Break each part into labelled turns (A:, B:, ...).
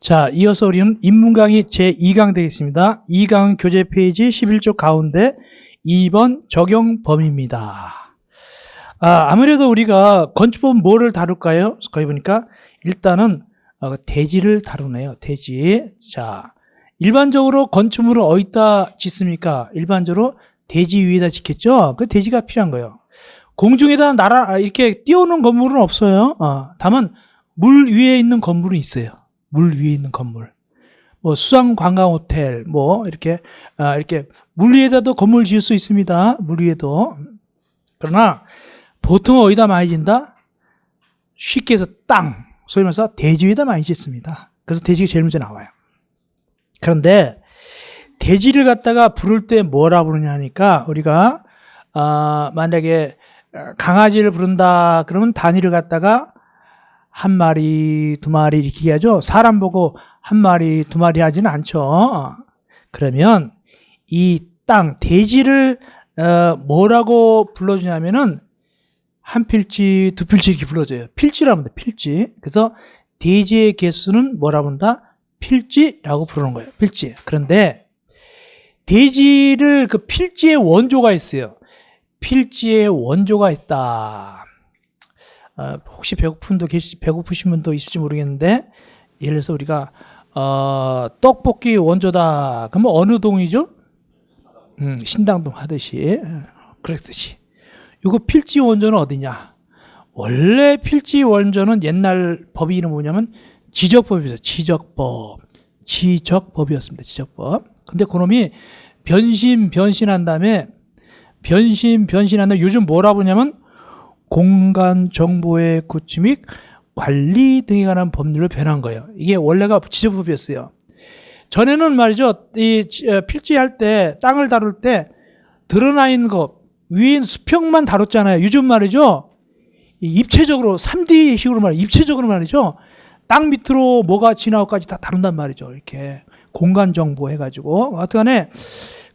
A: 자, 이어서 우리는 인문 강의 제2강 되겠습니다. 2강 교재 페이지 11쪽 가운데 2번 적용 범위입니다. 아무래도 우리가 건축법 뭐를 다룰까요? 거기 보니까 일단은 대지를 다루네요. 대지. 자, 일반적으로 건축물을 어디다 짓습니까? 일반적으로 대지 위에다 짓겠죠? 그 대지가 필요한 거예요. 공중에다 이렇게 띄우는 건물은 없어요. 다만 물 위에 있는 건물은 있어요. 물 위에 있는 건물. 뭐 수상관광호텔, 뭐 이렇게 물 위에다도 건물 지을 수 있습니다. 물 위에도. 그러나 보통 어디다 많이 짓는다? 쉽게 해서 땅, 소위 말해서 대지 위에다 많이 짓습니다. 그래서 대지가 제일 먼저 나와요. 그런데 대지를 갖다가 부를 때 뭐라 부르냐 하니까 우리가 만약에 강아지를 부른다 그러면 단위를 갖다가 한 마리, 두 마리 이렇게 하죠. 사람 보고 한 마리, 두 마리 하지는 않죠. 그러면 이 땅, 대지를 뭐라고 불러주냐면은 한 필지, 두 필지 이렇게 불러줘요. 필지라고 합니다. 필지. 그래서 대지의 개수는 뭐라고 한다? 필지라고 부르는 거예요. 필지. 그런데 대지를 그 필지의 원조가 있어요. 필지의 원조가 있다. 혹시 배고프신 분도 있을지 모르겠는데, 예를 들어서 우리가, 떡볶이 원조다. 그러면 어느 동이죠? 신당동 하듯이. 그랬듯이. 이거 필지 원조는 어디냐? 원래 필지 원조는 옛날 법이 이름 뭐냐면 지적법이었어요. 지적법이었습니다. 지적법. 근데 그놈이 변신한 다음에 요즘 뭐라 부르냐면 공간 정보의 구축 및 관리 등에 관한 법률로 변한 거예요. 이게 원래가 지적법이었어요. 전에는 말이죠, 이 필지할 때, 땅을 다룰 때 드러나 있는 거, 위에 수평만 다뤘잖아요. 요즘 말이죠, 입체적으로 3D식으로 입체적으로 말이죠, 땅 밑으로 뭐가 지나고까지 다 다룬단 말이죠. 이렇게 공간 정보 해가지고. 하여튼간에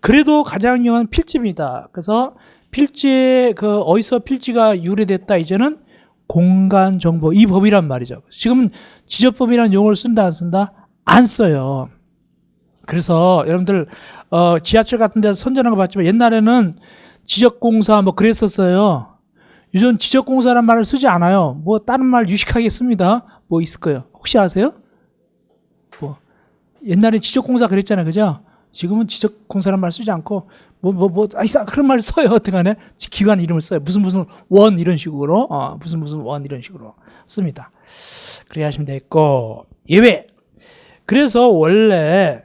A: 그래도 가장 유용한 필지입니다. 그래서 필지에 어디서 필지가 유래됐다 이제는 공간 정보 이 법이란 말이죠. 지금은 지적법이라는 용어를 쓴다 안 쓴다? 안 써요. 그래서 여러분들 지하철 같은 데서 선전한 거 봤지만 옛날에는 지적공사 뭐 그랬었어요. 요즘 지적공사란 말을 쓰지 않아요. 뭐 다른 말 유식하게 씁니다. 뭐 있을 거예요. 혹시 아세요? 뭐 옛날에 지적공사 그랬잖아요. 그죠? 지금은 지적공사란 말 쓰지 않고 그런 말 써요. 어떡하네? 기관 이름을 써요. 무슨 원 이런 식으로 무슨 원 이런 식으로 씁니다. 그래야 하시면 되겠고, 예외. 그래서 원래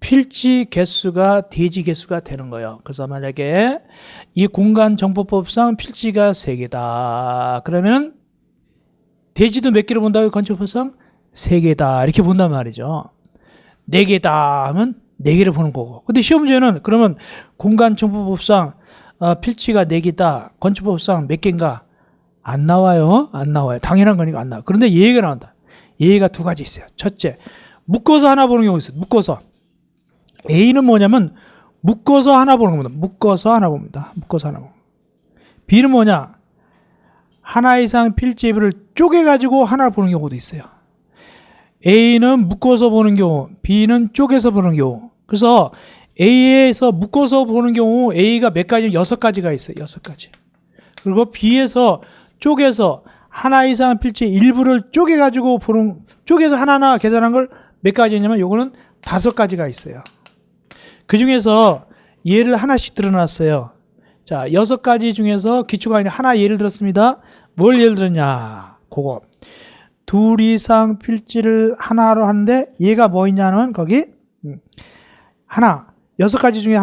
A: 필지 개수가 대지 개수가 되는 거예요. 그래서 만약에 이 공간정보법상 필지가 3개다. 그러면 대지도 몇 개로 본다고요? 건축법상 3개다. 이렇게 본단 말이죠. 4개다 하면 4개를 보는 거고. 근데 시험 문제는 그러면 공간정보법상 필지가 4개다. 건축법상 몇 개인가? 안 나와요. 안 나와요. 당연한 거니까 안 나와요. 그런데 예외가 나온다. 예외가 2가지 있어요. 첫째, 묶어서 하나 보는 경우가 있어요. 묶어서. A는 뭐냐면 묶어서 하나 보는 겁니다. 묶어서 하나 봅니다. 묶어서 하나 봅니다. B는 뭐냐? 하나 이상 필지를 쪼개가지고 하나를 보는 경우도 있어요. A는 묶어서 보는 경우, B는 쪼개서 보는 경우. 그래서 A에서 묶어서 보는 경우 A가 몇 가지? 6가지가 있어요. 6가지. 그리고 B에서 쪼개서 하나 이상 필지 일부를 쪼개가지고 쪼개서 하나하나 계산한 걸 몇 가지냐면 요거는 5가지가 있어요. 그 중에서 예를 하나씩 들어놨어요. 자, 6가지 중에서 기초가 하나 예를 들었습니다. 뭘 예를 들었냐? 그거. 2 이상 필지를 하나로 하는데 얘가 뭐 있냐면 거기 하나, 6가지 중에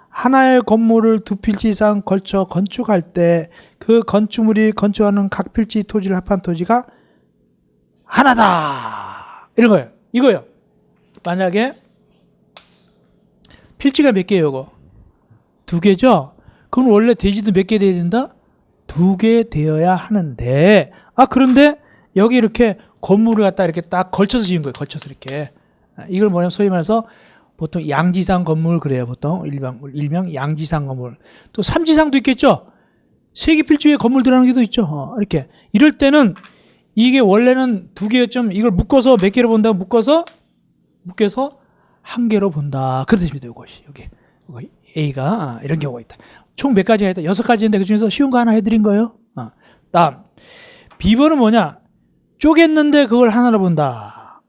A: 하나의 건물을 2필지 이상 걸쳐 건축할 때 그 건축물이 건축하는 각 필지 토지를 합한 토지가 하나다. 이런 거예요. 이거예요. 만약에 필지가 몇 개예요, 이거? 2개죠? 그럼 원래 대지도 몇 개 돼야 된다? 2개 되어야 하는데, 그런데 여기 이렇게 건물을 갖다 이렇게 딱 걸쳐서 지은 거예요. 걸쳐서 이렇게. 이걸 뭐냐면 소위 말해서 보통 양지상 건물 그래요. 보통 일명 양지상 건물. 또 삼지상도 있겠죠? 3개 필지 위에 건물 들어가는 게도 있죠. 이렇게. 이럴 때는 이게 원래는 2개였지만 이걸 묶어서 몇 개로 본다고 묶어서 묶여서 한 개로 본다. 그런 뜻입니다. 이것이 여기 A가 이런 경우가 있다. 총 몇 가지가 있다? 6가지인데 그 중에서 쉬운 거 하나 해드린 거예요. 다음 B번은 뭐냐? 쪼갰는데 그걸 하나로 본다.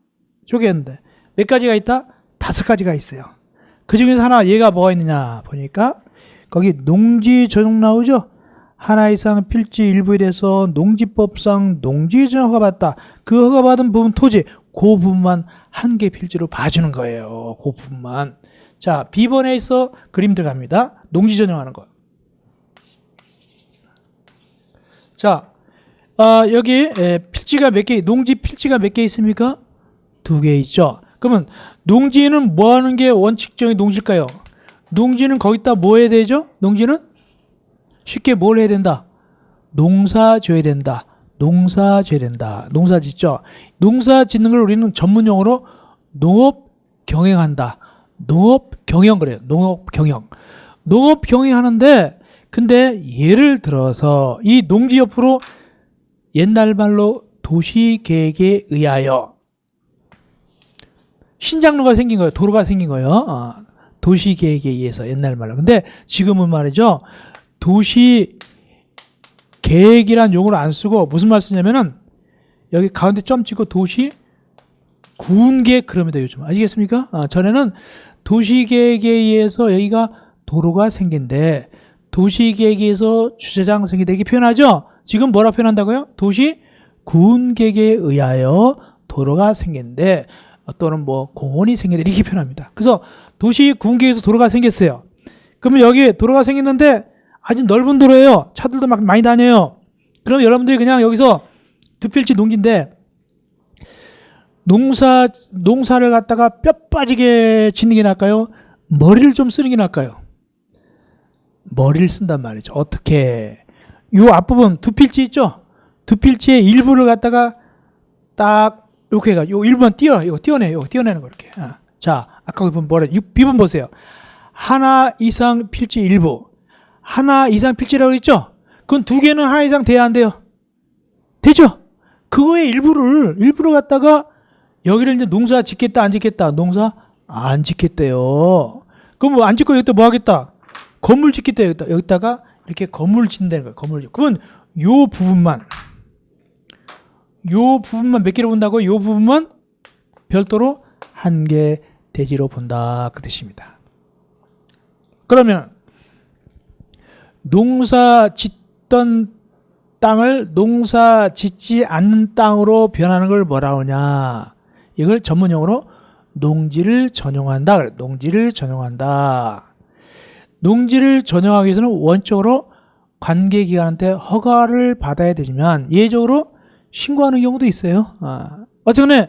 A: 쪼갰는데 몇 가지가 있다? 5가지가 있어요. 그 중에서 하나 얘가 뭐가 있느냐 보니까 거기 농지 전용 나오죠. 하나 이상 필지 일부에 대해서 농지법상 농지 전용 허가받다. 그 허가받은 부분 토지 그 부분만 한 개 필지로 봐주는 거예요. 그 부분만. 자, B번에 있어 그림 들어갑니다. 농지 전용하는 거. 자, 여기 필지가 몇 개, 농지 필지가 몇 개 있습니까? 2개 있죠. 그러면 농지는 뭐 하는 게 원칙적인 농지일까요? 농지는 거기다 뭐 해야 되죠? 농지는 쉽게 뭘 해야 된다? 농사 지어야 된다. 농사 지어야 된다. 농사 짓죠. 농사 짓는 걸 우리는 전문용어로 농업 경영한다. 농업 경영 그래요. 농업 경영. 농업 경영하는데 근데 예를 들어서 이 농지 옆으로 옛날 말로 도시계획에 의하여 신장로가 생긴 거예요. 도로가 생긴 거예요. 도시계획에 의해서 옛날 말로. 근데 지금은 말이죠. 도시계획이란 용어를 안 쓰고 무슨 말 쓰냐면은 여기 가운데 점 찍고 도시군계획 그럽니다. 요즘. 아시겠습니까? 전에는 도시계획에 의해서 여기가 도로가 생긴데 도시계획에 의해서 주차장 생긴다 이렇게 표현하죠. 지금 뭐라 표현한다고요? 도시군계획에 의하여 도로가 생긴데 또는 뭐 공원이 생긴다 이렇게 표현합니다. 그래서 도시군계획에서 도로가 생겼어요. 그러면 여기 도로가 생겼는데 아주 넓은 도로예요. 차들도 막 많이 다녀요. 그럼 여러분들이 그냥 여기서 2필지 농지인데 농사를 갖다가 뼈 빠지게 짓는 게 나을까요? 머리를 좀 쓰는 게 나을까요? 머리를 쓴단 말이죠. 어떻게? 요 앞부분 2필지 있죠? 2필지의 일부를 갖다가 딱 이렇게 해가지고 요 일부만 띄어내는 거 이렇게. 자, 아까 그 뭐라 B번 보세요. 하나 이상 필지 일부. 하나 이상 필지라고 했죠? 그건 2개는 하나 이상 돼야 안 돼요? 되죠? 그거의 일부를 갖다가 여기를 이제 농사 짓겠다 안 짓겠다. 농사 안 짓겠대요. 그럼 뭐 안 짓고 여기다 뭐 하겠다? 건물 짓겠다. 여기다가 이렇게 건물 짓는다는 거예요. 건물. 그러면 요 부분만 몇 개로 본다고? 요 부분만 별도로 한 개 대지로 본다. 그 뜻입니다. 그러면 농사 짓던 땅을 농사 짓지 않는 땅으로 변하는 걸 뭐라 하냐? 이걸 전문용어로 농지를 전용한다. 그래. 농지를 전용한다. 농지를 전용하기 위해서는 원적으로 관계기관한테 허가를 받아야 되지만 예적으로 신고하는 경우도 있어요. 어쨌든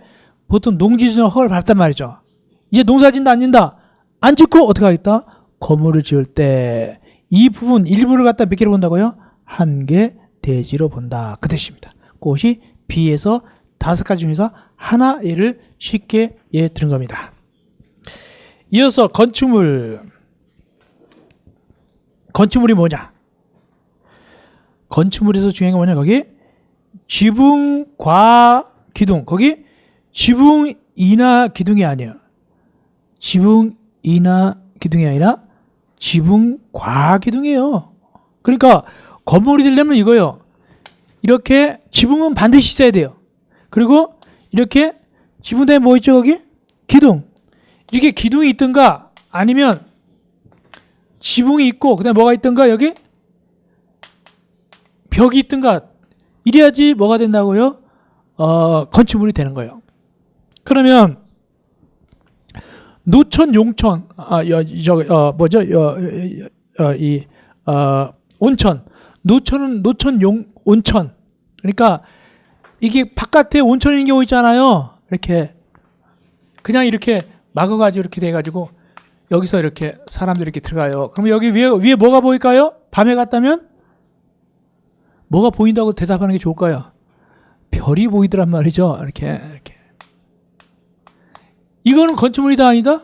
A: 보통 농지 전용 허가를 받았단 말이죠. 이제 농사 짓는다 안 짓는다? 안 짓고 어떻게 하겠다? 건물을 지을 때 이 부분 일부를 갖다 몇 개로 본다고요? 한 개 대지로 본다. 그 뜻입니다. 그것이 B에서 5가지 중에서 하나 예를 쉽게 예 들은 겁니다. 이어서 건축물이 뭐냐? 건축물에서 중요한 게 뭐냐? 거기 지붕, 과, 기둥. 거기 지붕, 이나, 기둥이 아니에요. 지붕, 이나, 기둥이 아니라 지붕, 과, 기둥이에요. 그러니까 건물이 되려면 이거요. 이렇게 지붕은 반드시 있어야 돼요. 그리고 이렇게 지붕 다음에 뭐 있죠? 거기? 기둥. 이렇게 기둥이 있든가 아니면 지붕이 있고 그다음에 뭐가 있든가 여기 벽이 있든가 이래야지 뭐가 된다고요? 건축물이 되는 거예요. 그러면 노천, 용천, 온천. 노천, 온천. 그러니까 이게 바깥에 온천인 경우 있잖아요. 이렇게 그냥 이렇게 막아가지고 이렇게 돼가지고 여기서 이렇게 사람들이 이렇게 들어가요. 그럼 여기 위에 뭐가 보일까요? 밤에 갔다면 뭐가 보인다고 대답하는 게 좋을까요? 별이 보이더란 말이죠. 이렇게. 이거는 건축물이다 아니다?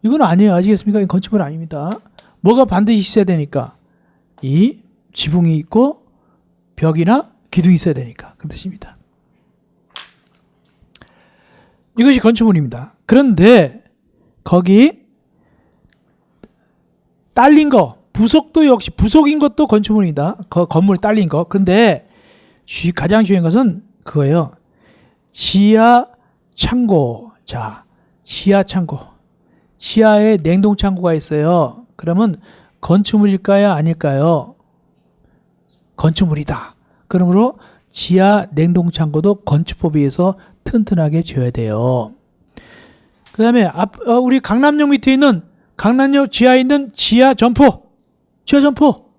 A: 이건 아니에요. 아시겠습니까? 이건 건축물 아닙니다. 뭐가 반드시 있어야 되니까 이 지붕이 있고 벽이나 기둥이 있어야 되니까 그 뜻입니다. 이것이 건축물입니다. 그런데 거기 딸린 거, 부속도 역시 부속인 것도 건축물이다. 건물 딸린 거. 근데 가장 중요한 것은 그거예요. 지하 창고. 자, 지하 창고. 지하에 냉동 창고가 있어요. 그러면 건축물일까요? 아닐까요? 건축물이다. 그러므로 지하 냉동 창고도 건축법에 의해서 튼튼하게 지어야 돼요. 그 다음에 우리 강남역 밑에 있는 강남역 지하에 있는 지하 점포. 지하 점포.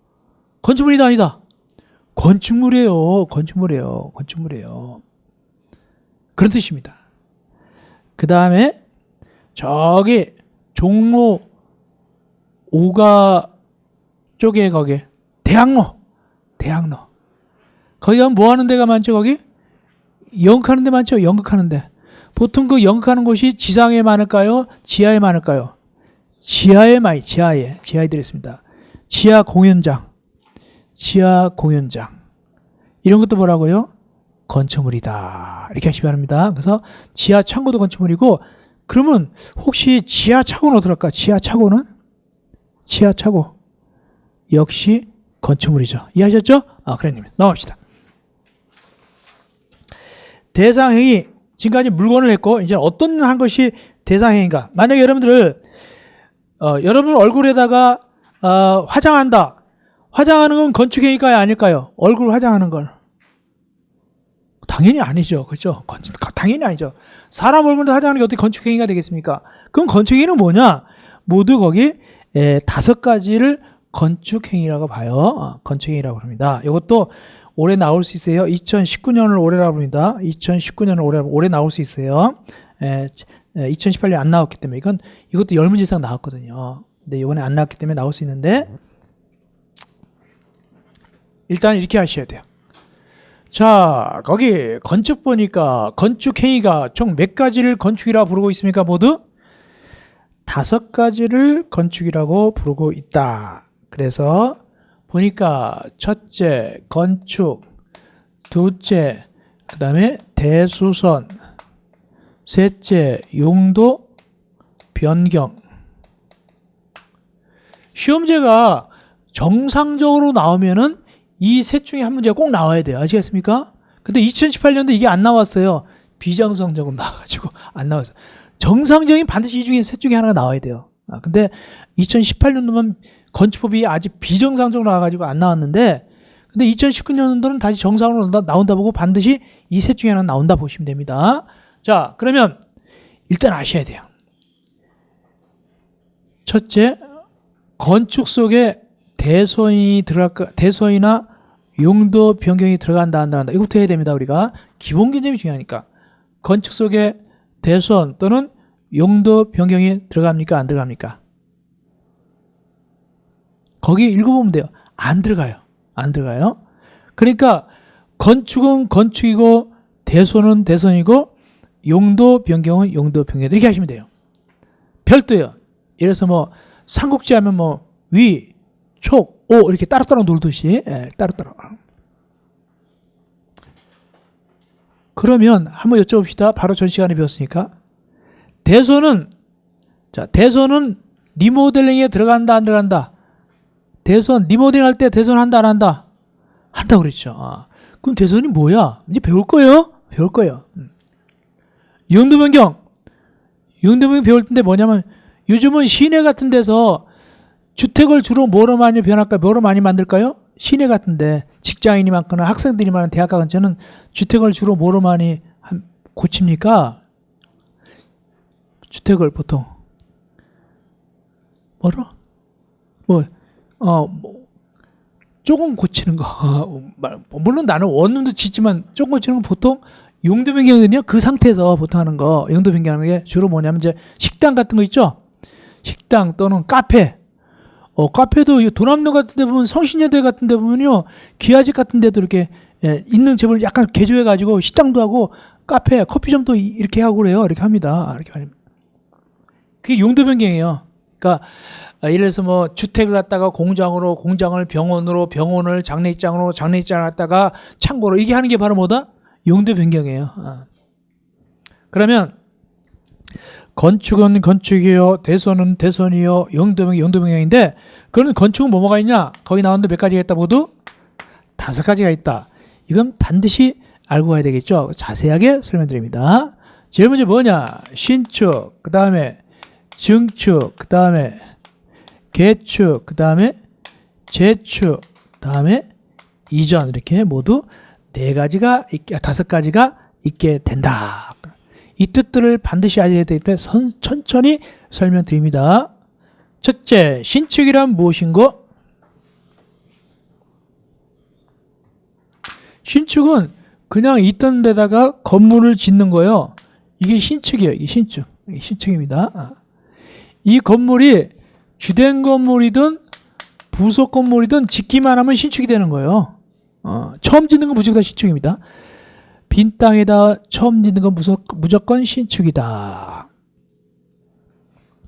A: 건축물이다 아니다? 건축물이에요. 건축물이에요. 건축물이에요. 그런 뜻입니다. 그 다음에 저기 종로 5가 쪽에 거기 대학로. 거기 가면 뭐 하는 데가 많죠? 거기? 연극하는 데 많죠? 연극하는 데. 보통 그 연극하는 곳이 지상에 많을까요? 지하에 많을까요? 지하에 들어있습니다. 지하 공연장. 이런 것도 뭐라고요? 건축물이다. 이렇게 하시기 바랍니다. 그래서 지하 창고도 건축물이고, 그러면 혹시 지하 차고는 어떻게 할까? 지하 차고 역시 건축물이죠. 이해하셨죠? 그래, 넘어갑시다. 대상행위. 지금까지 물건을 했고, 이제 어떤 한 것이 대상행위인가? 만약에 여러분들 여러분 얼굴에다가 화장한다. 화장하는 건 건축행위가요, 아닐까요? 얼굴 화장하는 걸. 당연히 아니죠. 그렇죠? 당연히 아니죠. 사람 얼굴도 화장하는 게 어떻게 건축행위가 되겠습니까? 그럼 건축행위는 뭐냐? 모두 거기 5가지를 건축행위라고 봐요. 건축행위라고 합니다. 이것도 올해 나올 수 있어요. 2019년을 올해라고 합니다. 2019년을 올해 나올 수 있어요. 2018년 안 나왔기 때문에 이것도 10문제 이상 나왔거든요. 근데 이번에 안 나왔기 때문에 나올 수 있는데, 일단 이렇게 하셔야 돼요. 자, 거기 건축 보니까 건축행위가 총 몇 가지를 건축이라고 부르고 있습니까? 모두 5가지를 건축이라고 부르고 있다. 그래서 보니까 첫째 건축, 둘째 그 다음에 대수선, 셋째 용도 변경. 시험제가 정상적으로 나오면은 이 셋 중에 한 문제가 꼭 나와야 돼요. 아시겠습니까? 근데 2018년도 이게 안 나왔어요. 비정상적으로 나와가지고 안 나왔어요. 정상적인 반드시 이 중에 셋 중에 하나가 나와야 돼요. 근데 2018년도만 건축법이 아직 비정상적으로 나와가지고 안 나왔는데, 근데 2019년도는 다시 정상으로 나온다 보고 반드시 이 셋 중에 하나 나온다 보시면 됩니다. 자, 그러면 일단 아셔야 돼요. 첫째, 건축 속에 대소이나 용도 변경이 들어간다, 안 들어간다. 이것부터 해야 됩니다. 우리가 기본 개념이 중요하니까. 건축 속에 대소원 또는 용도 변경이 들어갑니까, 안 들어갑니까? 거기 읽어보면 돼요. 안 들어가요. 안 들어가요. 그러니까 건축은 건축이고 대소는 대소이고 용도 변경은 용도 변경. 이렇게 하시면 돼요. 별도요. 예를 들어서 뭐 삼국지 하면 뭐 위, 촉, 오 이렇게 따로따로 놀듯이 따로따로. 그러면 한번 여쭤봅시다. 바로 전 시간에 배웠으니까. 대소는 리모델링에 들어간다, 안 들어간다? 대선 리모델링 할 때 대선 한다, 안 한다? 한다고 그랬죠. 그럼 대선이 뭐야? 이제 배울 거예요. 용도 변경 배울 텐데 뭐냐면, 요즘은 시내 같은 데서 주택을 주로 뭐로 많이 변할까요? 뭐로 많이 만들까요? 시내 같은데 직장인이 많거나 학생들이 많은 대학가 근처는 주택을 주로 뭐로 많이 고칩니까? 주택을 보통 조금 고치는 거. 물론 나는 원룸도 짓지만 조금 고치는 건 보통 용도 변경이거든요. 그 상태에서 보통 하는 거. 용도 변경하는 게 주로 뭐냐면 이제 식당 같은 거 있죠? 식당 또는 카페. 카페도 도남로 같은 데 보면, 성신여대 같은 데 보면요, 기아집 같은 데도 이렇게 있는 집을 약간 개조해 가지고 식당도 하고 카페, 커피점도 이렇게 하고 그래요. 이렇게 합니다. 그게 용도 변경이에요. 그러니까 예를 들어서 뭐 주택을 갖다가 공장을 병원으로, 병원을 장례식장으로, 장례식장을 갖다가 창고로, 이게 하는 게 바로 뭐다? 용도 변경이에요. 그러면 건축은 건축이요, 대선은 대선이요, 영도병이 영도병인데, 그런 건축은 뭐가 있냐? 거기 나오는데 몇 가지가 있다 모두? 5가지가 있다. 이건 반드시 알고 가야 되겠죠. 자세하게 설명드립니다. 제일 먼저 뭐냐? 신축, 그 다음에 증축, 그 다음에 개축, 그 다음에 재축, 그 다음에 이전, 이렇게 모두 5가지가 있게 된다. 이 뜻들을 반드시 알아야 되기 때문에 천천히 설명드립니다. 첫째, 신축이란 무엇인고? 신축은 그냥 있던 데다가 건물을 짓는 거예요. 이게 신축이에요. 이게 신축. 이게 신축입니다. 이 건물이 주된 건물이든 부속 건물이든 짓기만 하면 신축이 되는 거예요. 처음 짓는 건 무조건 신축입니다. 빈 땅에다 처음 짓는 건 무조건 신축이다.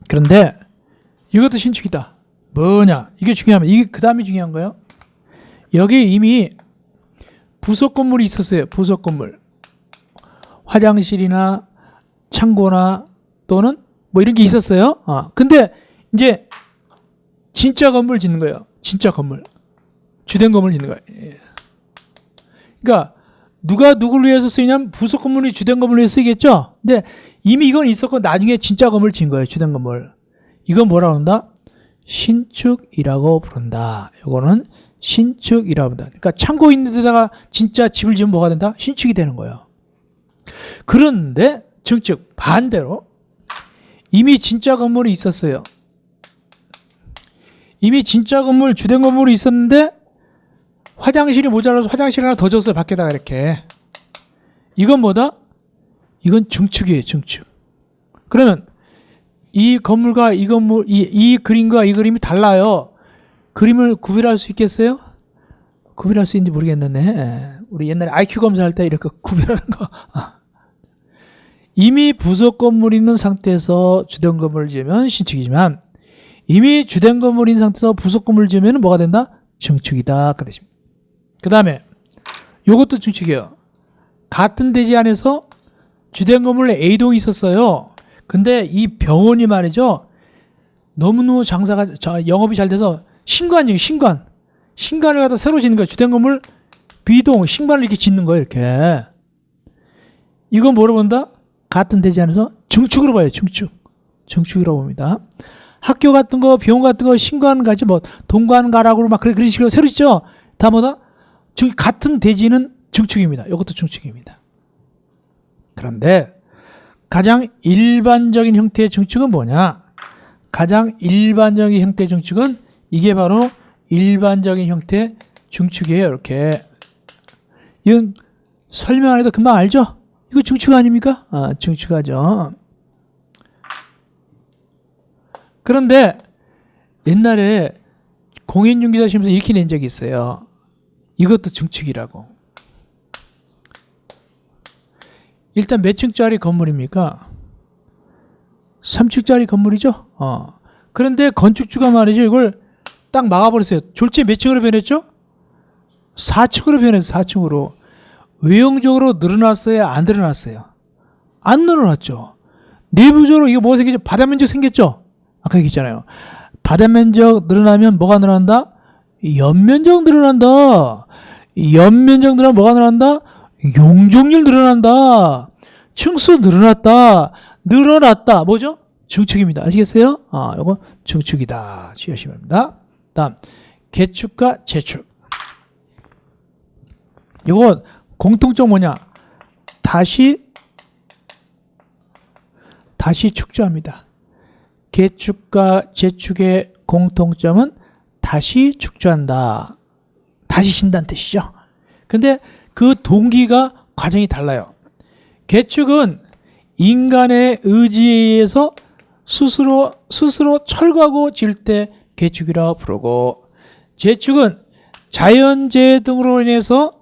A: 그런데 이것도 신축이다. 뭐냐? 이게 중요하면 이게 그 다음에 중요한 거예요. 여기 이미 부속 건물이 있었어요. 부속 건물. 화장실이나 창고나 또는 뭐 이런 게 있었어요. 근데 이제 진짜 건물 짓는 거예요. 진짜 건물. 주된 건물 짓는 거예요. 그러니까 누가 누구를 위해서 쓰이냐면 부속 건물이 주된 건물을 위해서 쓰이겠죠. 근데 이미 이건 있었고 나중에 진짜 건물 짓는 거예요. 주된 건물. 이건 뭐라고 한다? 신축이라고 부른다. 이거는 신축이라고 한다. 그러니까 창고 있는 데다가 진짜 집을 지으면 뭐가 된다? 신축이 되는 거예요. 그런데 증축 반대로 이미 진짜 건물이 있었어요. 이미 진짜 건물, 주된 건물이 있었는데 화장실이 모자라서 화장실 하나 더 줬어요. 밖에다가 이렇게. 이건 뭐다? 이건 증축이에요. 증축. 그러면 이 건물과 이 건물, 이 그림과 이 그림이 달라요. 그림을 구별할 수 있겠어요? 구별할 수 있는지 모르겠는데 우리 옛날에 IQ 검사할 때 이렇게 구별하는 거. 이미 부속 건물이 있는 상태에서 주된 건물을 지으면 신축이지만 이미 주된 건물인 상태에서 부속 건물을 지으면 뭐가 된다? 증축이다. 그 뜻입니다. 그 다음에 이것도 증축이에요. 같은 대지 안에서 주된 건물에 A동이 있었어요. 근데 이 병원이 말이죠. 너무너무 영업이 잘 돼서 신관이에요. 신관을 갖다 새로 짓는 거예요. 주된 건물 B동, 신관을 이렇게 짓는 거예요. 이렇게. 이건 뭐로 본다? 같은 대지 안에서 증축으로 봐요. 증축이라고 봅니다. 학교 같은 거, 병원 같은 거, 신관 가지 뭐 동관 가락으로 막 그런 식으로 새로 짓죠. 다 뭐다? 같은 대지는 증축입니다. 이것도 증축입니다. 그런데 가장 일반적인 형태의 증축은 뭐냐? 가장 일반적인 형태의 증축은 이게 바로 일반적인 형태의 증축이에요. 이렇게. 이건 설명 안 해도 금방 알죠? 이거 증축 아닙니까? 증축하죠. 그런데 옛날에 공인중개사 시험에서 이렇게 낸 적이 있어요. 이것도 증축이라고. 일단 몇 층짜리 건물입니까? 3층짜리 건물이죠. 그런데 건축주가 말이죠. 이걸 딱 막아버렸어요. 졸지에 몇 층으로 변했죠? 4층으로 변했어요. 4층으로. 외형적으로 늘어났어요? 안 늘어났어요? 안 늘어났죠. 내부적으로 이거 뭐가 생기죠? 바다 면적 생겼죠? 아까 얘기했잖아요. 바다 면적 늘어나면 뭐가 늘어난다? 연면적 늘어난다. 연면적 늘어나면 뭐가 늘어난다? 용적률 늘어난다. 층수 늘어났다. 뭐죠? 증축입니다. 아시겠어요? 요거 증축이다. 주의하시기 바랍니다. 다음, 개축과 재축. 요거 공통점 뭐냐? 다시 축조합니다. 개축과 재축의 공통점은 다시 축조한다. 다시 신다는 뜻이죠. 근데 그 동기가 과정이 달라요. 개축은 인간의 의지에 의해서 스스로 철거하고 지을 때 개축이라고 부르고, 재축은 자연재해 등으로 인해서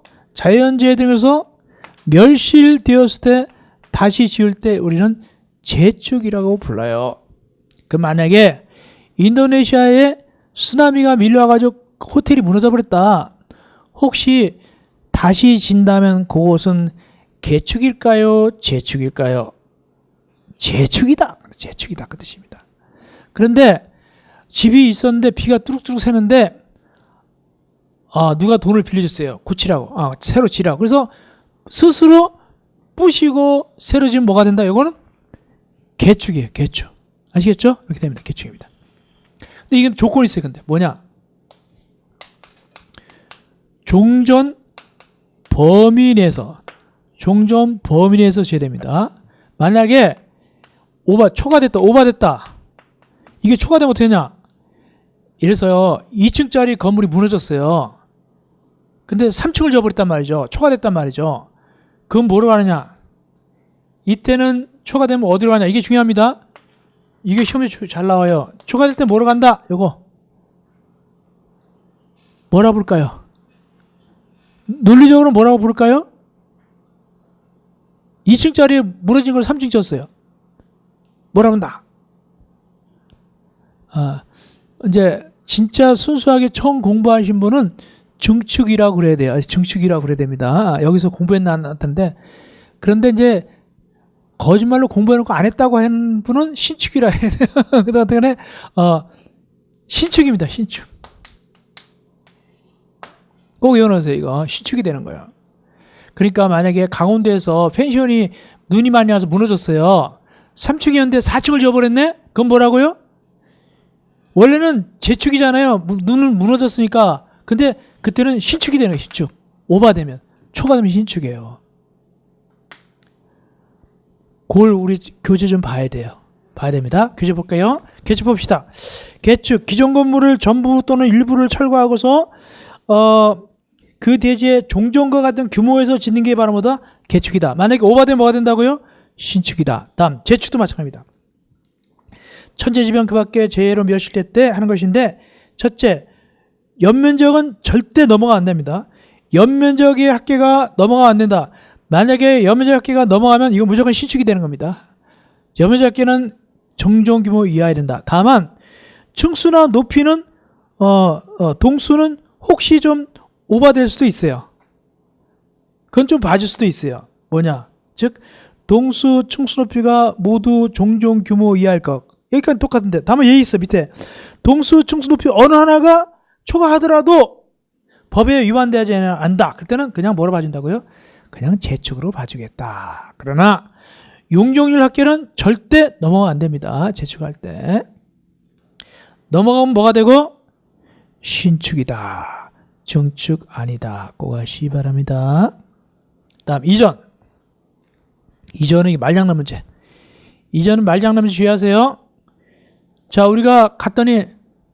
A: 멸실되었을 때 다시 지을 때 우리는 재축이라고 불러요. 그 만약에 인도네시아에 쓰나미가 밀려와가지고 호텔이 무너져버렸다. 혹시 다시 진다면 그곳은 개축일까요? 재축일까요? 재축이다. 재축이다 그 뜻입니다. 그런데 집이 있었는데 비가 뚜룩뚜룩 새는데 누가 돈을 빌려줬어요. 고치라고. 새로 지라고. 그래서 스스로 부시고 새로 지면 뭐가 된다? 이거는 개축이에요. 개축. 아시겠죠? 이렇게 됩니다. 개축입니다. 근데 이게 조건이 있어요. 근데 뭐냐? 종전 범위 내에서 줘야 됩니다. 만약에 초과됐다, 오버됐다. 이게 초과되면 어떻게 되냐? 이래서요, 2층짜리 건물이 무너졌어요. 근데 3층을 져버렸단 말이죠. 초과됐단 말이죠. 그건 뭐로 가느냐? 이때는 초과되면 어디로 가냐? 이게 중요합니다. 이게 시험에 잘 나와요. 초과될 때 뭐로 간다? 요거. 뭐라 부를까요? 논리적으로 뭐라고 부를까요? 2층짜리 무너진 걸 3층 졌어요. 뭐라 한다? 이제 진짜 순수하게 처음 공부하신 분은 증축이라고 그래야 돼요. 증축이라고 그래야 됩니다. 여기서 공부했나한텐데 그런데 이제 거짓말로 공부해놓고 안 했다고 하는 분은 신축이라 해야 돼요. 그 다음에 신축입니다. 신축. 꼭 외워놓으세요. 이거 신축이 되는 거예요. 그러니까 만약에 강원도에서 펜션이 눈이 많이 와서 무너졌어요. 3층이었는데 4층을 지어버렸네? 그건 뭐라고요? 원래는 재축이잖아요. 눈은 무너졌으니까. 근데 그때는 신축이 되는 거예요. 신축. 오버되면. 초과되면 신축이에요. 그걸 우리 교재 좀 봐야 돼요. 봐야 됩니다. 교재 볼까요? 개축 봅시다. 개축. 기존 건물을 전부 또는 일부를 철거하고서 그 대지의 종전과 같은 규모에서 짓는 게 바로 뭐다? 개축이다. 만약에 오버되면 뭐가 된다고요? 신축이다. 다음 재축도 마찬가지입니다. 천재지변 그 밖에 재해로 멸실될 때 하는 것인데 첫째, 연면적은 절대 넘어가 안 됩니다. 연면적의 합계가 넘어가 안 된다. 만약에 연면적 합계가 넘어가면 이건 무조건 신축이 되는 겁니다. 연면적 합계는 정종 규모 이하야 된다. 다만 층수나 높이는 동수는 혹시 좀 오버될 수도 있어요. 그건 좀 봐줄 수도 있어요. 뭐냐? 즉 동수, 층수 높이가 모두 종종 규모 이하일 것. 여기까지 똑같은데 다만 예의 있어. 밑에 동수, 층수 높이 어느 하나가 초과하더라도 법에 위반되지 않는다. 그때는 그냥 뭐로 봐준다고요? 그냥 재축으로 봐주겠다. 그러나 용적률 합계는 절대 넘어가면 안 됩니다. 재축할 때. 넘어가면 뭐가 되고? 신축이다. 증축 아니다. 꼭 하시기 바랍니다. 다음 이전. 이전은 말장난 문제. 이전은 말장난 문제 주의하세요. 자, 우리가 갔더니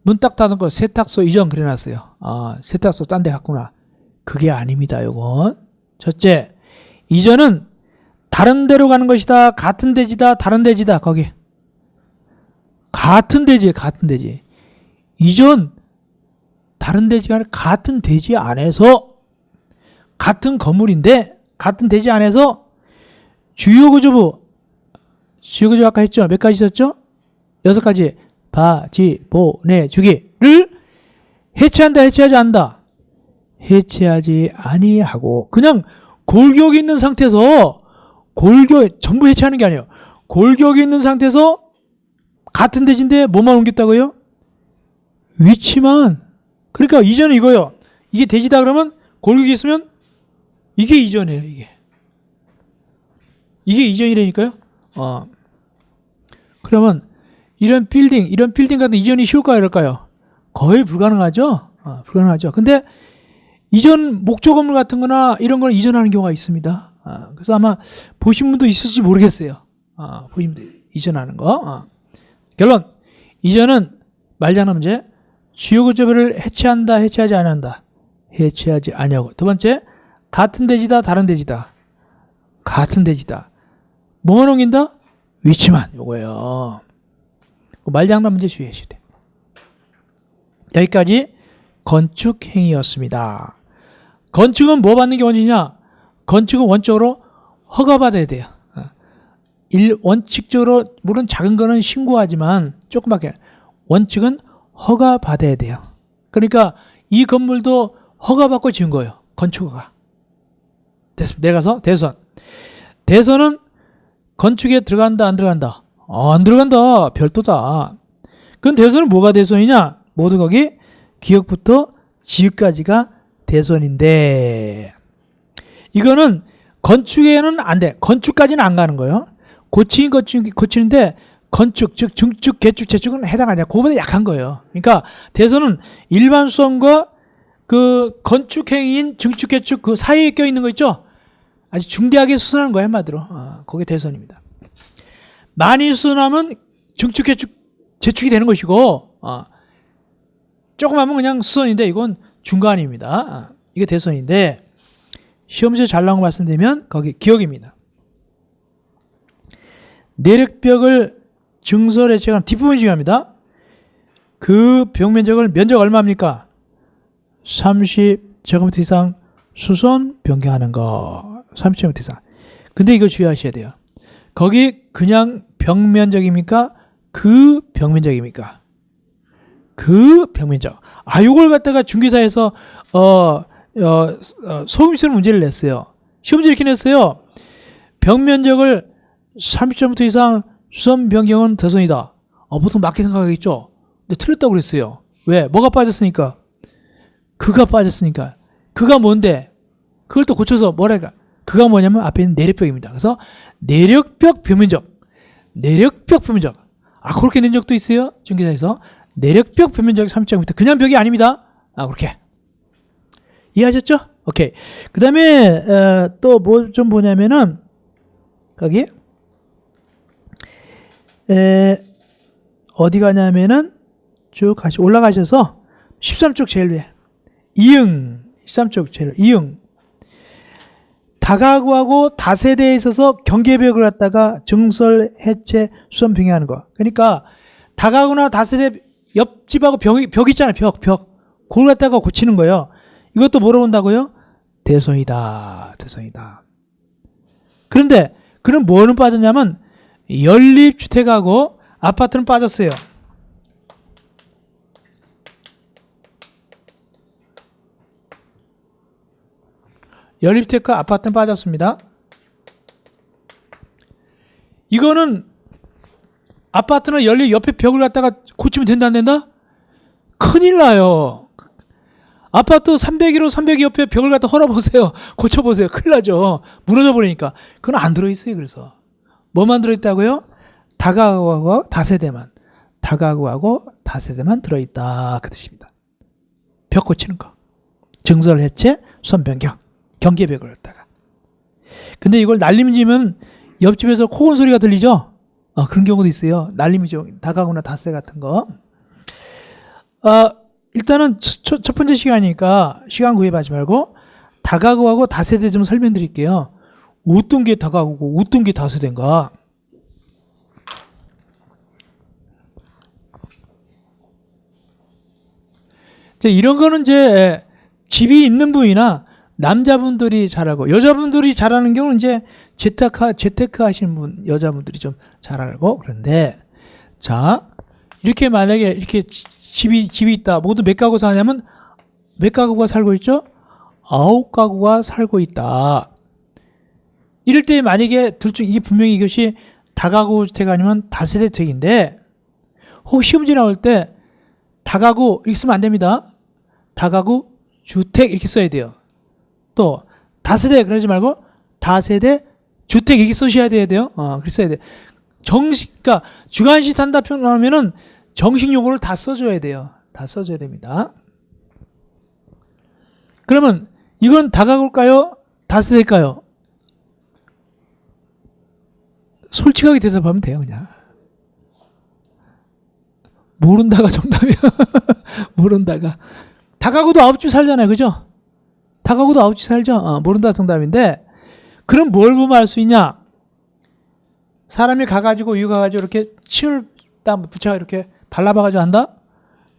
A: 문 딱 닫은 거 세탁소 이전 그려놨어요. 세탁소 딴 데 갔구나. 그게 아닙니다. 요건. 첫째, 이전은 다른 데로 가는 것이다. 같은 대지다. 다른 대지다. 거기. 같은 대지에 같은 대지. 이전 다른 대지가 아니라 같은 대지 안에서 같은 건물인데 같은 대지 안에서 주요구조부 아까 했죠? 몇 가지 있었죠? 6가지. 바, 지, 보, 내, 주기를 해체한다, 해체하지 않는다. 해체하지 아니하고 그냥 골격이 있는 상태에서 전부 해체하는 게 아니에요. 골격이 있는 상태에서 같은 대지인데 뭐만 옮겼다고요? 위치만. 그러니까 이전은 이거예요. 이게 대지다 그러면 골격이 있으면 이게 이전이에요. 이게 이전이라니까요. 그러면 이런 빌딩 같은 이전이 쉬울까요? 이럴까요? 거의 불가능하죠. 불가능하죠. 근데 이전 목조 건물 같은 거나 이런 걸 이전하는 경우가 있습니다. 그래서 아마 보신 분도 있을지 모르겠어요. 보신 분도 이전하는 거. 결론. 이전은 말장난 문제. 주요구조부를 해체한다, 해체하지 않는다. 해체하지 아니하고. 두 번째, 같은 대지다, 다른 대지다. 같은 대지다. 뭐만 옮긴다? 위치만. 요거예요. 말장난 문제 주의하셔야 돼요. 여기까지 건축행위였습니다. 건축은 뭐 받는 게 원칙이냐? 건축은 원칙적으로 허가받아야 돼요. 원칙적으로 물론 작은 거는 신고하지만 조그맣게 원칙은 허가받아야 돼요. 그러니까 이 건물도 허가받고 지은 거예요. 건축허가. 됐습니다. 내가서 대선. 대선은 건축에 들어간다 안 들어간다? 안 들어간다. 별도다. 그럼 대손은 뭐가 대손이냐? 모두 거기 기역부터 지읒까지가 대손인데 이거는 건축에는 안 돼. 건축까지는 안 가는 거예요. 고치는데 건축, 즉 중축, 개축, 재축은 해당하냐. 그거보다 약한 거예요. 그러니까 대손은 일반 수선과 그 건축행위인 중축, 개축 그 사이에 껴있는 거 있죠? 아주 중대하게 수선하는 거예요. 한마디로. 그게 대손입니다. 많이 수선하면 중축, 개축, 재축이 되는 것이고 조금 하면 그냥 수선인데 이건 중간입니다. 이게 대손인데 시험지에 잘 나온 거 말씀드리면 거기 기역입니다. 내력벽을 증설해 제한 뒷부분이 중요합니다. 그 벽면적을 면적 얼마입니까? 30제곱미터 이상 수선 변경하는 거 30제곱미터 이상. 근데 이거 주의하셔야 돼요. 거기 그냥 벽면적입니까? 그 벽면적입니까? 그 벽면적. 요걸 갖다가 중개사에서 소금시설 문제를 냈어요. 시험지 이렇게 냈어요. 벽면적을 30제곱미터 이상 수선 변경은 대손이다. 보통 맞게 생각하겠죠. 근데 틀렸다고 그랬어요. 왜? 뭐가 빠졌으니까? 그가 빠졌으니까. 그가 뭔데? 그걸 또 고쳐서 뭐랄까? 그가 뭐냐면 앞에 있는 내력벽입니다. 그래서 내력벽 벽면적. 내력벽 벽면적. 그렇게 낸 적도 있어요. 중개사에서. 내력벽 벽면적이 30제곱미터. 그냥 벽이 아닙니다. 그렇게. 이해하셨죠? 오케이. 그 다음에 또 뭐 좀 보냐면은 거기 어디 가냐면은 쭉 올라가셔서 13쪽 제일 위에 이응 13쪽 제일 이응 다가구하고 다세대에 있어서 경계벽을 갖다가 증설, 해체, 수선 병행하는 거. 그러니까 다가구나 다세대 옆집하고 벽 있잖아요. 벽. 그걸 갖다가 고치는 거예요. 이것도 뭐로 본다고요? 대손이다. 대손이다. 그런데 그럼 뭐는 빠졌냐면 연립주택하고 아파트는 빠졌어요. 연립주택과 아파트는 빠졌습니다. 이거는 아파트는 연립 옆에 벽을 갖다가 고치면 된다 안 된다? 큰일 나요. 아파트 300이로 300 옆에 벽을 갖다 헐어보세요. 고쳐보세요. 큰일 나죠. 무너져 버리니까. 그건 안 들어있어요. 그래서 뭐만 들어있다고요? 다가구하고 다세대만. 다가구하고 다세대만 들어있다. 그 뜻입니다. 벽 고치는 거. 증설, 해체, 수선 변경. 경계벽을 갖다가. 근데 이걸 날림 지면 옆집에서 코곤 소리가 들리죠? 그런 경우도 있어요. 날림이죠. 다가구나 다세대 같은 거. 일단은 첫 번째 시간이니까 시간 구입하지 말고 다가구하고 다세대 좀 설명드릴게요. 어떤 게 다가구고 어떤 게 다세대인가. 이런 거는 이제 집이 있는 분이나 남자분들이 잘하고 여자분들이 잘하는 경우는 이제 재테크 하시는 분 여자분들이 좀 잘 알고. 그런데 자 이렇게 만약에 이렇게 집이 있다. 모두 몇 가구 사냐면 몇 가구가 살고 있죠? 9가구가 살고 있다. 이럴 때 만약에 둘 중 이게 분명히 이것이 다가구 주택 아니면 다세대 주택인데 혹 시험지 나올 때 다가구 이렇게 쓰면 안 됩니다. 다가구 주택 이렇게 써야 돼요. 또 다세대 그러지 말고 다세대 주택 이렇게 쓰셔야 돼요. 그렇게 써야 돼요. 그러니까 주관식 산다 표현하면은 정식 용어를 다 써줘야 돼요. 다 써줘야 됩니다. 그러면 이건 다가구일까요? 다세대일까요? 솔직하게 대답하면 돼요. 그냥 모른다가 정답이야. 모른다가. 다가구도 9집 살잖아요. 그죠? 다가구도 9집 살죠? 모른다가 정답인데 그럼 뭘 보면 알 수 있냐? 사람이 가가지고 이거 가가지고 이렇게 침을 딱 붙여 이렇게 발라봐가지고 한다?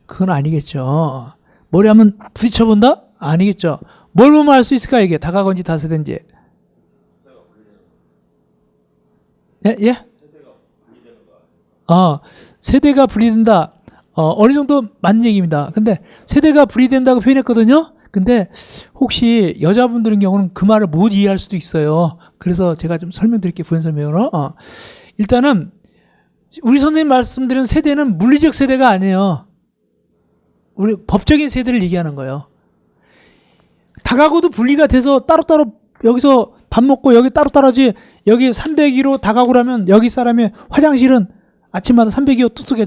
A: 그건 아니겠죠. 머리 한번 부딪혀본다? 아니겠죠. 뭘 보면 알 수 있을까 이게? 다가구인지 다세대인지. 예? 세대가 분리된다. 어느 정도 맞는 얘기입니다. 근데 세대가 분리된다고 표현했거든요. 근데 혹시 여자분들인 경우는 그 말을 못 이해할 수도 있어요. 그래서 제가 좀 설명드릴게요. 부연 설명으로. 일단은 우리 선생님 말씀드린 세대는 물리적 세대가 아니에요. 우리 법적인 세대를 얘기하는 거예요. 다가구도 분리가 돼서 따로따로 여기서 밥 먹고 여기 따로따로지, 여기 302로 다가구라면 여기 사람이 화장실은 아침마다 302호 뚝 쏘게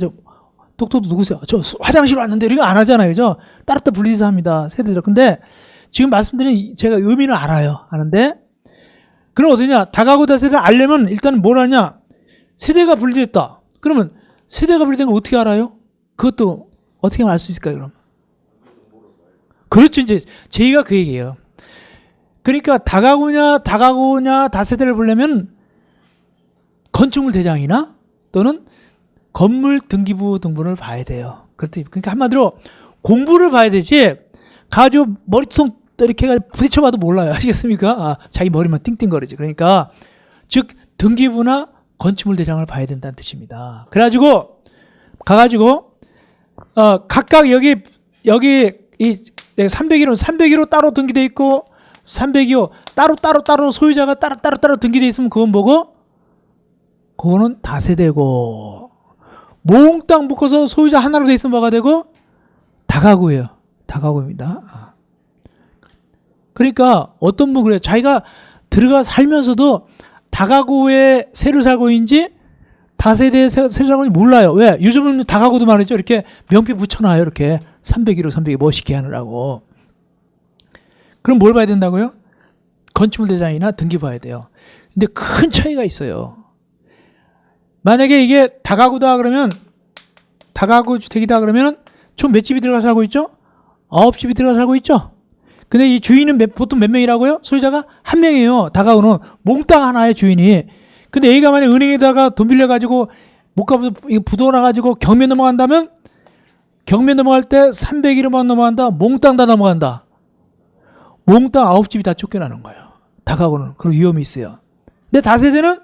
A: 똑똑도 누구세요? 저 화장실 왔는데 이거 안 하잖아요. 그죠? 따로따로 분리해서 합니다. 세대들. 근데 지금 말씀드린 제가 의미는 알아요. 아는데 그럼 어떠냐? 다가구 다세대를 알려면 일단 뭘 하냐? 세대가 분리됐다. 그러면 세대가 분리된 거 어떻게 알아요? 그것도 어떻게 알 수 있을까요? 그럼 그렇죠. 이제 제가 그 얘기예요. 그러니까 다가구냐 다세대를 보려면 건축물 대장이나 또는 건물 등기부 등본을 봐야 돼요. 그러니까 한마디로 공부를 봐야 되지 가지고 머리통 이렇게 해가지고 부딪혀봐도 몰라요. 아시겠습니까? 자기 머리만 띵띵거리지. 그러니까 즉 등기부나 건축물 대장을 봐야 된다는 뜻입니다. 그래가지고 가가지고 각각 여기 이 301호 따로 등기돼 있고 302호 따로 소유자가 따로 등기돼 있으면 그건 뭐고? 그거는 다세대고, 몽땅 묶어서 소유자 하나로 돼 있으면 뭐가 되고? 다가구예요. 다가구입니다. 그러니까 어떤 분 그래요. 자기가 들어가 살면서도 다가구에 새로 살고 있는지 다세대에 새로 살고 있는지 몰라요. 왜? 요즘은 다가구도 말이죠. 이렇게 명피 붙여놔요. 이렇게 301호 302 멋있게 하느라고. 그럼 뭘 봐야 된다고요? 건축물 대장이나 등기 봐야 돼요. 근데 큰 차이가 있어요. 만약에 이게 다가구다 그러면, 다가구 주택이다 그러면 총 몇 집이 들어가 살고 있죠? 9집이 들어가 살고 있죠? 근데 이 주인은 보통 몇 명이라고요? 소유자가 한 명이에요. 다가구는 몽땅 하나의 주인이. 근데 A가 만약 은행에다가 돈 빌려가지고 못 갚아서 부도 나가지고 경매 넘어간다면, 경매 넘어갈 때 301호만 넘어간다. 몽땅 다 넘어간다. 몽땅 9집이 다 쫓겨나는 거예요. 다가구는. 그런 위험이 있어요. 근데 다세대는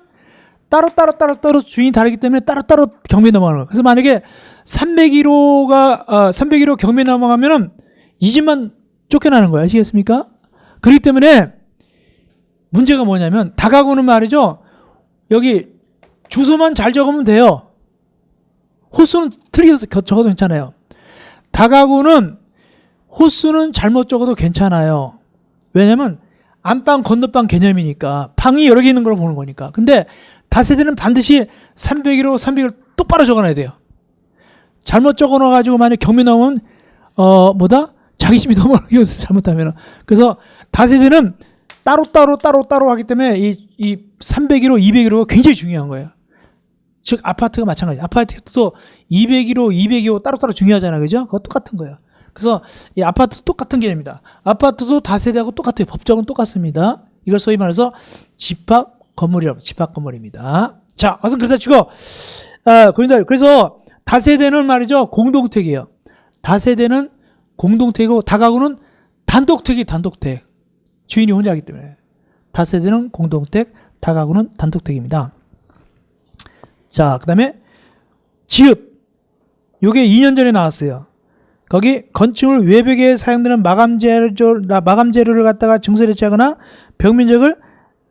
A: 따로 주인이 다르기 때문에 따로 경매 넘어가는 거예요. 그래서 만약에 301호 경매 넘어가면은 이 집만 쫓겨나는 거예요. 아시겠습니까? 그렇기 때문에 문제가 뭐냐면 다가구는 말이죠. 여기 주소만 잘 적으면 돼요. 호수는 틀리게 적어도 괜찮아요. 다가구는 호수는 잘못 적어도 괜찮아요. 왜냐면 안방 건너방 개념이니까 방이 여러 개 있는 걸 보는 거니까. 근데 다세대는 반드시 301호 301호 똑바로 적어놔야 돼요. 잘못 적어놔가지고 만약 경매 나오면 자기 집이 넘어가게 잘못하면. 그래서 다세대는 따로 하기 때문에 이 301호 201호가 굉장히 중요한 거예요. 즉 아파트가 마찬가지. 아파트도 201호 202호 따로 중요하잖아요. 그죠? 그거 똑같은 거예요. 그래서 이 아파트도 똑같은 개념입니다. 아파트도 다세대하고 똑같아요. 법적은 똑같습니다. 이걸 소위 말해서 집합 건물이라고, 집합 건물입니다. 자, 그래서 치고 그래서 다세대는 말이죠. 공동택이에요. 다세대는 공동택이고 다가구는 단독택이 단독택. 주인이 혼자이기 때문에. 다세대는 공동택, 다가구는 단독택입니다. 자, 그 다음에 지읒. 요게 2년 전에 나왔어요. 거기 건축물 외벽에 사용되는 마감 재료를 갖다가 증설해체하거나 벽 면적을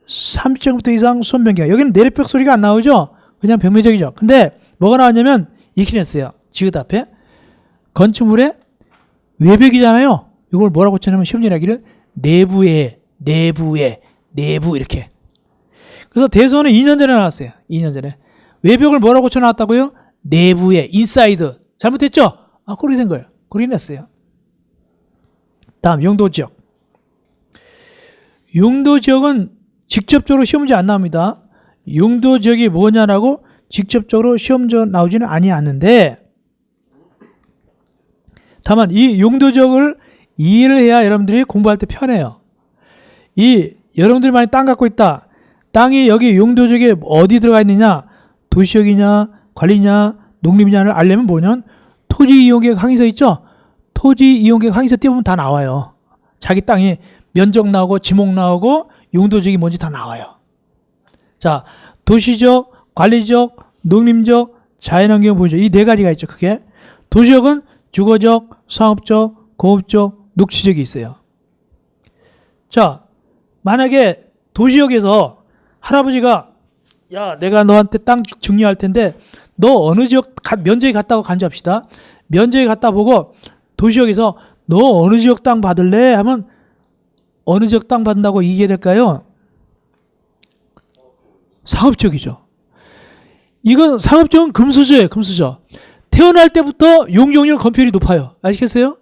A: 30제곱미터 이상 수원 변경. 여기는 내리벽 소리가 안 나오죠? 그냥 벽 면적이죠. 근데 뭐가 나왔냐면 이렇게 냈어요. 지읒 앞에. 건축물의 외벽이잖아요. 이걸 뭐라고 쳤냐면 시험 전하기를 내부 이렇게. 그래서 대소는 2년 전에 나왔어요. 2년 전에. 외벽을 뭐라고 쳐놨다고요? 내부에, 인사이드. 잘못했죠? 그렇게 된 거예요. 그렇게 냈어요. 다음 용도지역. 용도지역은 직접적으로 시험지 안 나옵니다. 용도지역이 뭐냐라고 직접적으로 시험지 나오지는 않는데, 다만 이 용도지역을 이해를 해야 여러분들이 공부할 때 편해요. 여러분들이 많이 땅 갖고 있다. 땅이 여기 용도지역에 어디 들어가 있느냐, 도시역이냐, 관리냐, 농림이냐를 알려면 뭐냐면 토지 이용계획 항의서 있죠? 토지 이용계획 항의서 띄우면 다 나와요. 자기 땅이 면적 나오고 지목 나오고 용도지역이 뭔지 다 나와요. 자, 도시적, 관리적, 농림적, 자연환경 보유적 이 네 가지가 있죠. 그게 도시적은 주거적, 상업적, 공업적, 녹지적이 있어요. 자, 만약에 도시역에서 할아버지가 야, 내가 너한테 땅 증여할 텐데 너 어느 지역 면접에 갔다고 간주합시다. 면접에 갔다 보고 도시역에서 너 어느 지역 땅 받을래? 하면 어느 지역 땅 받는다고 이게 될까요? 상업지역이죠. 이건 상업지역은 금수저예요. 금수저. 태어날 때부터 용적률 건폐율이 높아요. 아시겠어요?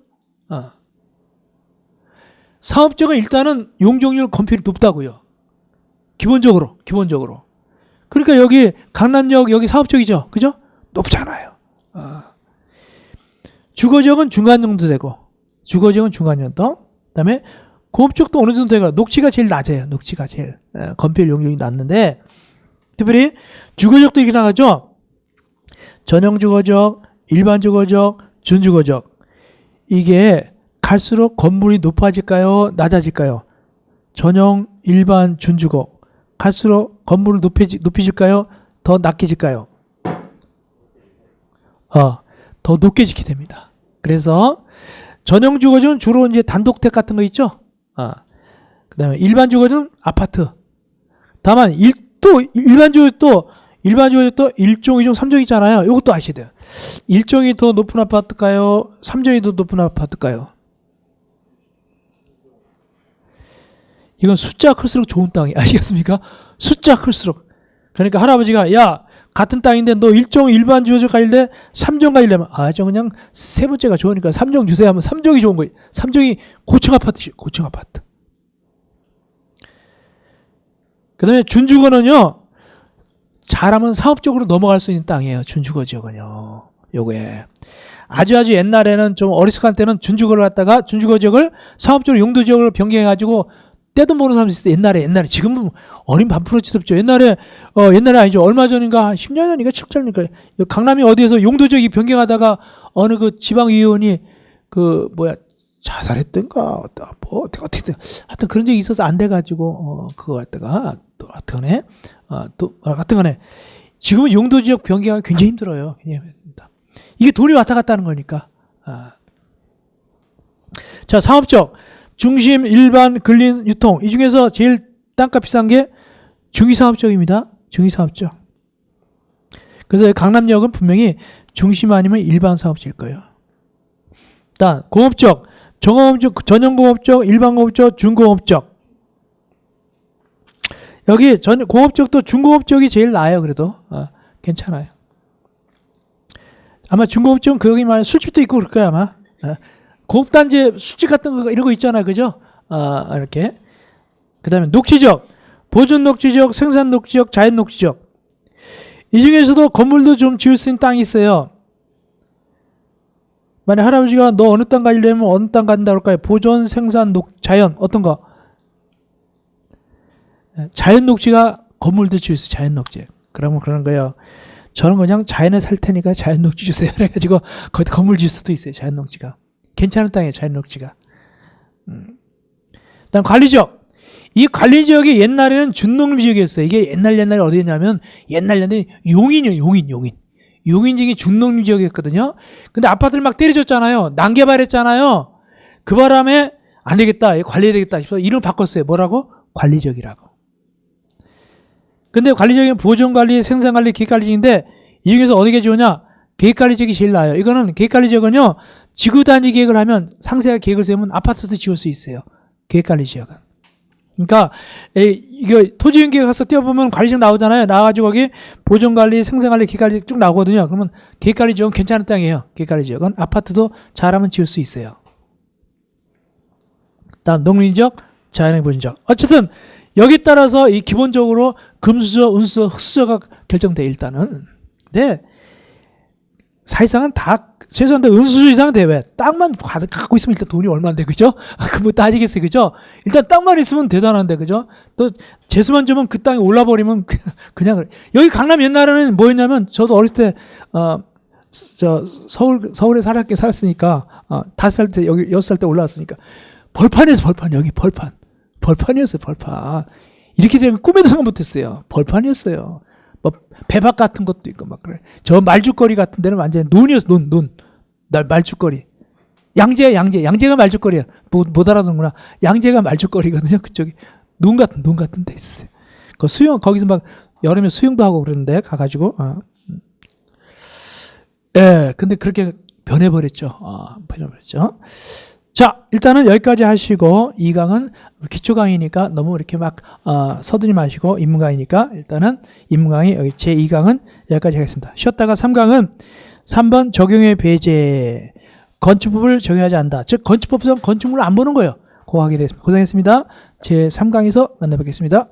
A: 상업지역은 일단은 용적률 건폐율이 높다고요. 기본적으로. 그러니까 여기 강남역 여기 상업지역이죠. 그죠? 높잖아요. 주거지역은 중간 정도 되고, 주거지역은 중간 정도. 그다음에 공업지역도 어느 정도 되고, 녹지가 제일 낮아요. 녹지가 제일 건폐율 용적이 낮는데, 특별히 주거지역도 이렇게 나가죠. 전용 주거지역, 일반 주거지역, 준주거지역. 이게 갈수록 건물이 높아질까요? 낮아질까요? 전용, 일반, 준주거. 갈수록 건물을 높이질까요? 더 낮게 질까요? 더 높게 짓게 됩니다. 그래서 전용 주거지는 주로 이제 단독택 같은 거 있죠? 그 다음에 일반 주거지는 아파트. 다만, 일반 주거지도 1종, 2종, 3종 있잖아요. 이것도 아셔야 돼요. 1종이 더 높은 아파트일까요? 3종이 더 높은 아파트일까요? 이건 숫자 클수록 좋은 땅이 아시겠습니까? 숫자 클수록. 그러니까 할아버지가 야 같은 땅인데 너 1종 일반 주거지역 가일래? 3종 가일래? 저 그냥 세 번째가 좋으니까 3종 주세요 하면 3종이 좋은 거예요. 3종이 고층 아파트죠. 고층 아파트. 그 다음에 준주거는요. 잘하면 사업적으로 넘어갈 수 있는 땅이에요. 준주거 지역은요. 요거에. 아주 옛날에는 좀 어리숙한 때는 준주거를 갖다가 준주거 지역을 사업적으로 용도 지역을 변경해가지고 떼돈 버는 사람도 있어요. 옛날에. 지금은 어린 반프로치스럽죠. 옛날에 아니죠. 얼마 전인가, 10년 전인가, 7년인가. 강남이 어디에서 용도 지역이 변경하다가 어느 그 지방의원이 자살했던가, 어떻게, 하여튼 그런 적이 있어서 안 돼가지고, 그거 갖다가, 하여튼간에, 지금은 용도 지역 변경하기 굉장히 힘들어요. 이게 돈이 왔다 갔다 하는 거니까. 자, 상업적. 중심, 일반, 근린, 유통. 이 중에서 제일 땅값 비싼 게 중위사업적입니다. 중위사업적. 그래서 강남역은 분명히 중심 아니면 일반 사업지일 거예요. 일단 공업적, 전용공업적, 일반공업적, 중공업적. 여기 공업적도 중공업적이 제일 나아요. 그래도 괜찮아요. 아마 중공업적은 여기 말하는 술집도 있고 그럴 거야 아마. 공업단지 술집 같은 거 이런 거 있잖아요. 그죠? 이렇게. 그 다음에 녹지적, 보존 녹지적, 생산 녹지적, 자연 녹지적. 이 중에서도 건물도 좀 지을 수 있는 땅이 있어요. 만약 할아버지가 너 어느 땅 가려면 어느 땅 간다 그럴까요? 보존, 생산, 자연 어떤 거? 자연 녹지가 건물도 지을 수 있어요. 자연 녹지. 그러면 그런 거예요. 저는 그냥 자연에 살 테니까 자연 녹지 주세요. 그래가지고 거기다 건물 지을 수도 있어요. 자연 녹지가. 괜찮은 땅이에요. 자연 녹지가. 그다음 관리지역. 이 관리지역이 옛날에는 준농림지역이었어요. 이게 옛날에 어디였냐면 옛날에 용인이요. 용인지역이 준농림지역이었거든요. 근데 아파트를 막 때려줬잖아요. 난개발했잖아요. 그 바람에 안 되겠다. 관리해야 되겠다 싶어서 이름을 바꿨어요. 뭐라고? 관리지역이라고. 근데 관리지역은 보존관리, 생산관리, 계획관리지역인데 이 중에서 어디가 좋으냐? 계획관리지역이 제일 나아요. 이거는 계획관리지역은요. 지구단위 계획을 하면 상세하게 계획을 세우면 아파트도 지을 수 있어요. 계획관리지역은. 그러니까 이거 토지용계획 가서 띄워보면 관리지역 나오잖아요. 나와가지고 거기 보존관리, 생산관리, 계획관리 쭉 나오거든요. 그러면 계획관리지역은 괜찮은 땅이에요. 계획관리지역은 아파트도 잘하면 지을 수 있어요. 다음 농림지역, 자연의 보존지역. 어쨌든 여기 따라서 이 기본적으로 금수저, 은수저, 흑수저가 결정돼 일단은. 근데 사실상은 다 최소한 은수저 이상은 돼. 왜? 땅만 갖고 있으면 일단 돈이 얼마인데, 그죠? 그뭐 따지겠어요, 그죠? 일단 땅만 있으면 대단한데, 그죠? 또 재수만 주면 그 땅이 올라버리면 그냥 여기 강남 옛날에는 뭐였냐면 저도 어렸을 때 서울에 살았으니까 5살 때 여기 6살 때 올라왔으니까 벌판이었어. 벌판. 여기 벌판이었어요. 벌판. 이렇게 되면 꿈에도 생각 못했어요. 벌판이었어요. 뭐 배박 같은 것도 있고 막 그래. 저 말죽거리 같은 데는 완전 논이었어. 논. 말죽거리. 양재가 말죽거리야. 못 알아듣는구나. 양재가 말죽거리거든요. 그쪽이 논 같은 데 있어요. 그 거기서 막 여름에 수영도 하고 그러는데 가가지고. 예, 근데 그렇게 변해버렸죠. 변해버렸죠. 자, 일단은 여기까지 하시고 2강은 기초 강의니까 너무 이렇게 막 서두지 마시고 입문 강의니까 일단은 입문 강의 여기 제 2강은 여기까지 하겠습니다. 쉬었다가 3강은 3번 적용의 배제 건축법을 적용하지 않는다. 즉 건축법상 건축물을 안 보는 거예요. 그거 하게 되겠습니다. 고생했습니다. 제 3강에서 만나 뵙겠습니다.